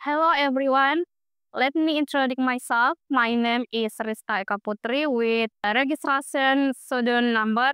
Hello everyone. Let me introduce myself. My name is Rista Ekaputri with a registration student number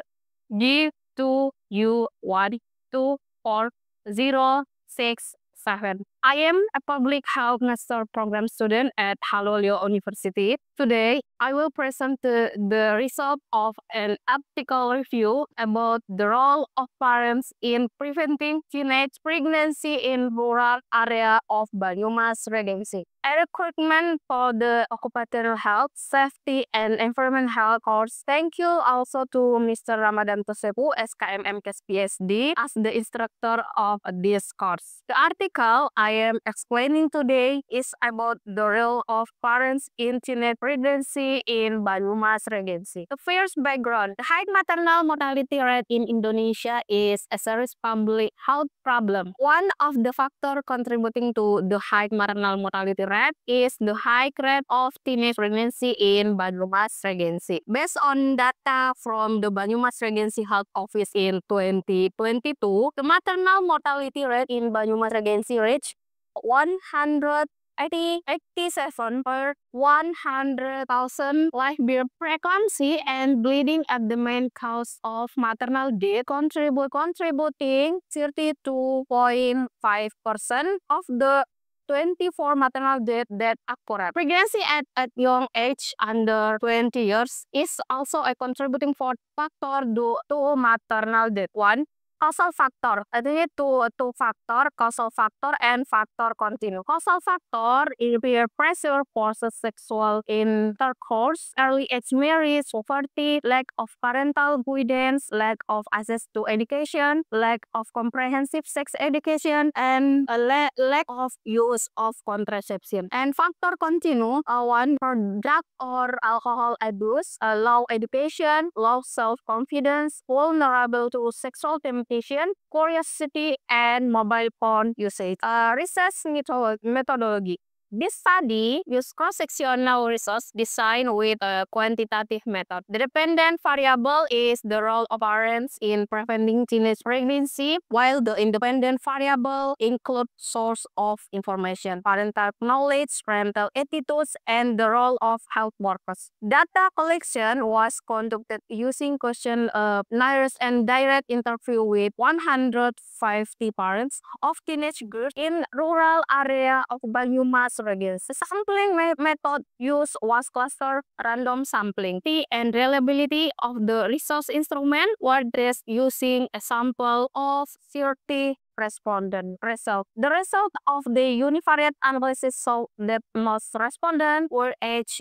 G2U124067. I am a public health master program student at Haloleo University. Today, I will present the result of an article review about the role of parents in preventing teenage pregnancy in rural area of Banyumas Regency. A recruitment for the occupational health, safety, and environment health course. Thank you also to Mr. Ramadan Tosepu, SKM MKS PhD, as the instructor of this course. The article I am explaining today is about the role of parents in teenage pregnancy in Banyumas Regency. The first background, the high maternal mortality rate in Indonesia is a serious public health problem. One of the factors contributing to the high maternal mortality rate is the high rate of teenage pregnancy in Banyumas Regency. Based on data from the Banyumas Regency Health Office in 2022, the maternal mortality rate in Banyumas Regency reached 187 per 100,000 live birth. Preeclampsia and bleeding are the main cause of maternal death, contributing 32.5% of the 24 maternal death that occur. Pregnancy at young age under 20 years is also a contributing factor to maternal death. One, causal factor. Artinya two factor, causal factor and factor continue. Causal factor is peer pressure, forced sexual intercourse, early age marriage, poverty, lack of parental guidance, lack of access to education, lack of comprehensive sex education, and a lack of use of contraception. And factor continue, one, drug or alcohol abuse, low education, low self-confidence, vulnerable to sexual temptation, curiosity, and mobile phone usage. Research methodology. This study used cross-sectional research designed with a quantitative method. The dependent variable is the role of parents in preventing teenage pregnancy, while the independent variable includes source of information, parental knowledge, parental attitudes, and the role of health workers. Data collection was conducted using questionnaires and direct interview with 150 parents of teenage girls in rural area of Banyumas Regency. The sampling method used was cluster random sampling. The and reliability of the resource instrument were addressed using a sample of 30 respondent result. The result of the univariate analysis showed that most respondents were aged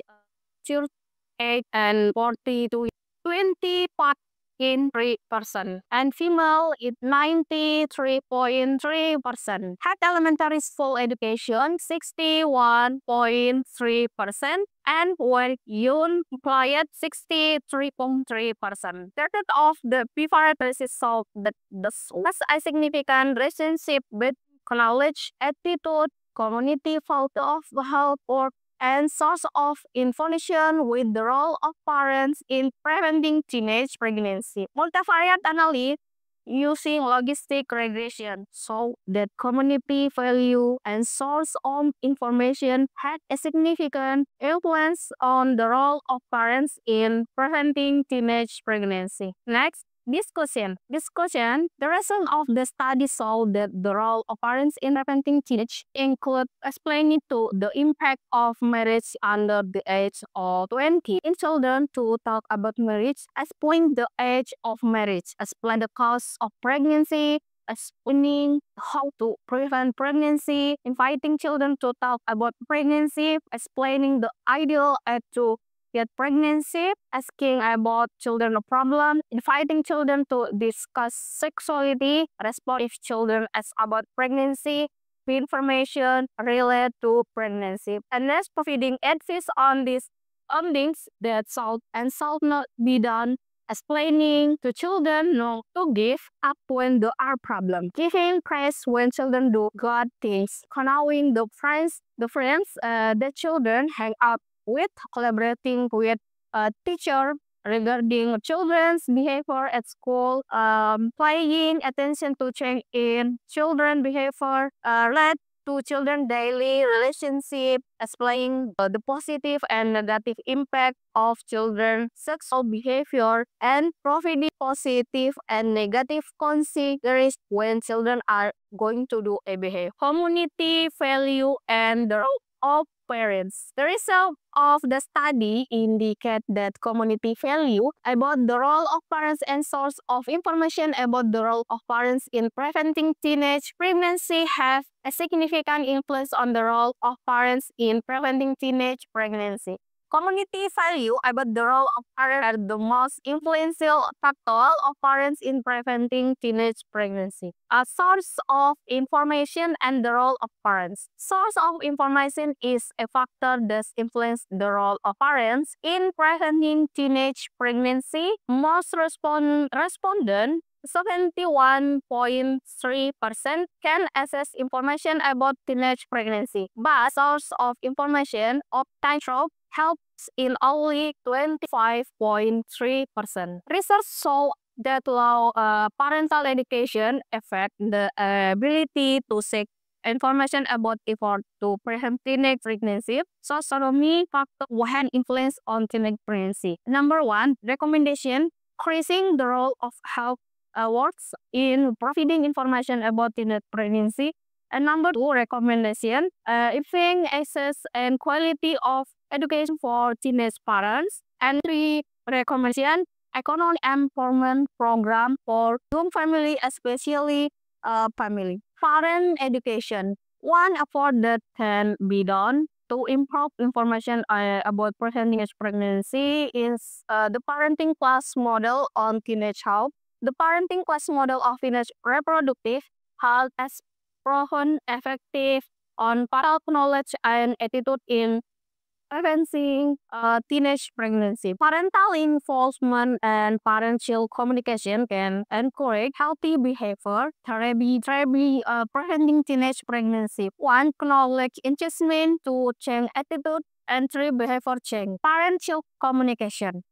38 and 42, 20.3%, and female is 93.3%. Had elementary school education 61.3%, and were young employed 63.3%. Third of the before analysis showed that this was a significant relationship with knowledge, attitude, community fault of health work, and source of information with the role of parents in preventing teenage pregnancy. Multivariate analysis using logistic regression so that community value and source of information had a significant influence on the role of parents in preventing teenage pregnancy. Next, discussion. The result of the study showed that the role of parents in preventing teenage include explaining to the impact of marriage under the age of 20 in children to talk about marriage, explain the age of marriage, explain the cause of pregnancy, explaining how to prevent pregnancy, inviting children to talk about pregnancy, explaining the ideal age to get pregnancy, asking about children problem, inviting children to discuss sexuality, respond if children ask about pregnancy, information related to pregnancy, and next providing advice on these things that should and should not be done, explaining to children not to give up when there are problems, giving praise when children do good things, knowing the friends that children hang out with, collaborating with a teacher regarding children's behavior at school, paying attention to change in children's behavior, let to children daily relationship, explaining the positive and negative impact of children's sexual behavior, and providing positive and negative considerations when children are going to do a behavior. Community value and the role of parents. The result of the study indicate that community value about the role of parents and source of information about the role of parents in preventing teenage pregnancy have a significant influence on the role of parents in preventing teenage pregnancy. Community value about the role of parents are the most influential factor of parents in preventing teenage pregnancy. A source of information and the role of parents. Source of information is a factor that influences the role of parents in preventing teenage pregnancy. Most respondents 71.3% can access information about teenage pregnancy, but source of information obtained helps in only 25.3%. Research show that low parental education affect the ability to seek information about effort to prevent teenage pregnancy. Socioeconomic factor had influence on teenage pregnancy. Number one, recommendation, increasing the role of health works in providing information about teenage pregnancy. And number two, recommendation, improving access and quality of education for teenage parents. And three, recommendation, economic empowerment program for young family, especially family. Parent education. One effort that can be done to improve information about preventing teenage pregnancy is the parenting class model on teenage health. The parenting class model of teenage reproductive health has proven effective on parental knowledge and attitude in preventing teenage pregnancy. Parental involvement and parent-child communication can encourage healthy behavior, therapy, preventing teenage pregnancy. One, knowledge engagement to change attitude, and three, behavior change. Parent-child communication.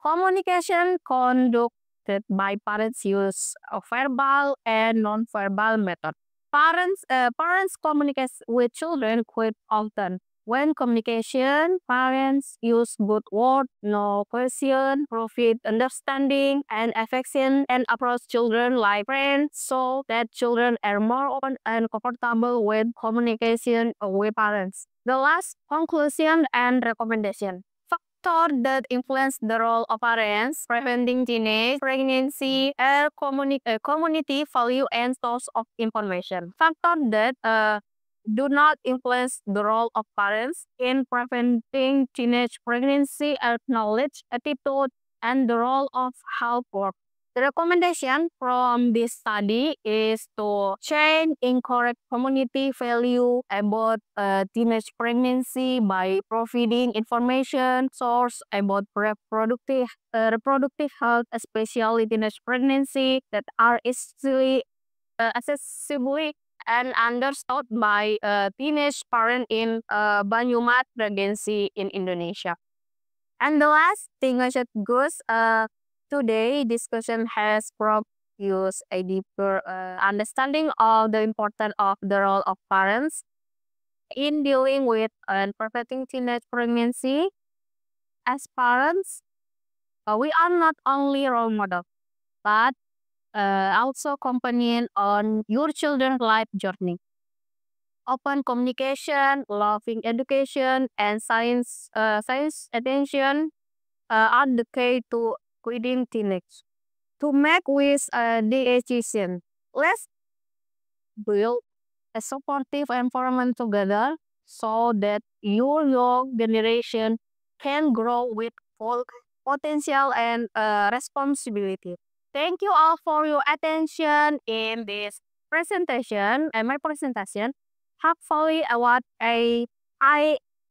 Communication conducted by parents use verbal and non-verbal methods. Parents communicate with children quite often. When communication, parents use good words, no question, provide understanding and affection, and approach children like friends so that children are more open and comfortable with communication with parents. The last, conclusion and recommendation. Factors that influence the role of parents, preventing teenage pregnancy, are community value and source of information. Factors that do not influence the role of parents in preventing teenage pregnancy are knowledge, attitude, and the role of health work. The recommendation from this study is to change incorrect community value about teenage pregnancy by providing information source about reproductive health, especially teenage pregnancy, that are easily accessible and understood by teenage parents in Banyumat pregnancy in Indonesia. And the last thing I should goes, today discussion has produced a deeper understanding of the importance of the role of parents in dealing with and preventing teenage pregnancy. As parents, we are not only role models, but also companion on your children's life journey. Open communication, loving education, and science attention are the key to guiding teenage. To make with decision, let's build a supportive environment together so that your young generation can grow with full potential and responsibility. Thank you all for your attention in this presentation and my presentation. Hopefully, what I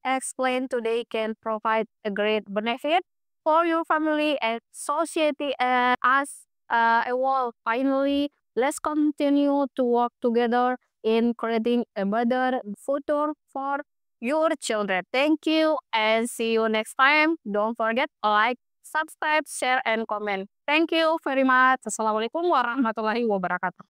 explained today can provide a great benefit for your family and society as a whole. Finally, let's continue to work together in creating a better future for your children. Thank you and see you next time. Don't forget to like, subscribe, share, and comment. Thank you very much. Assalamualaikum warahmatullahi wabarakatuh.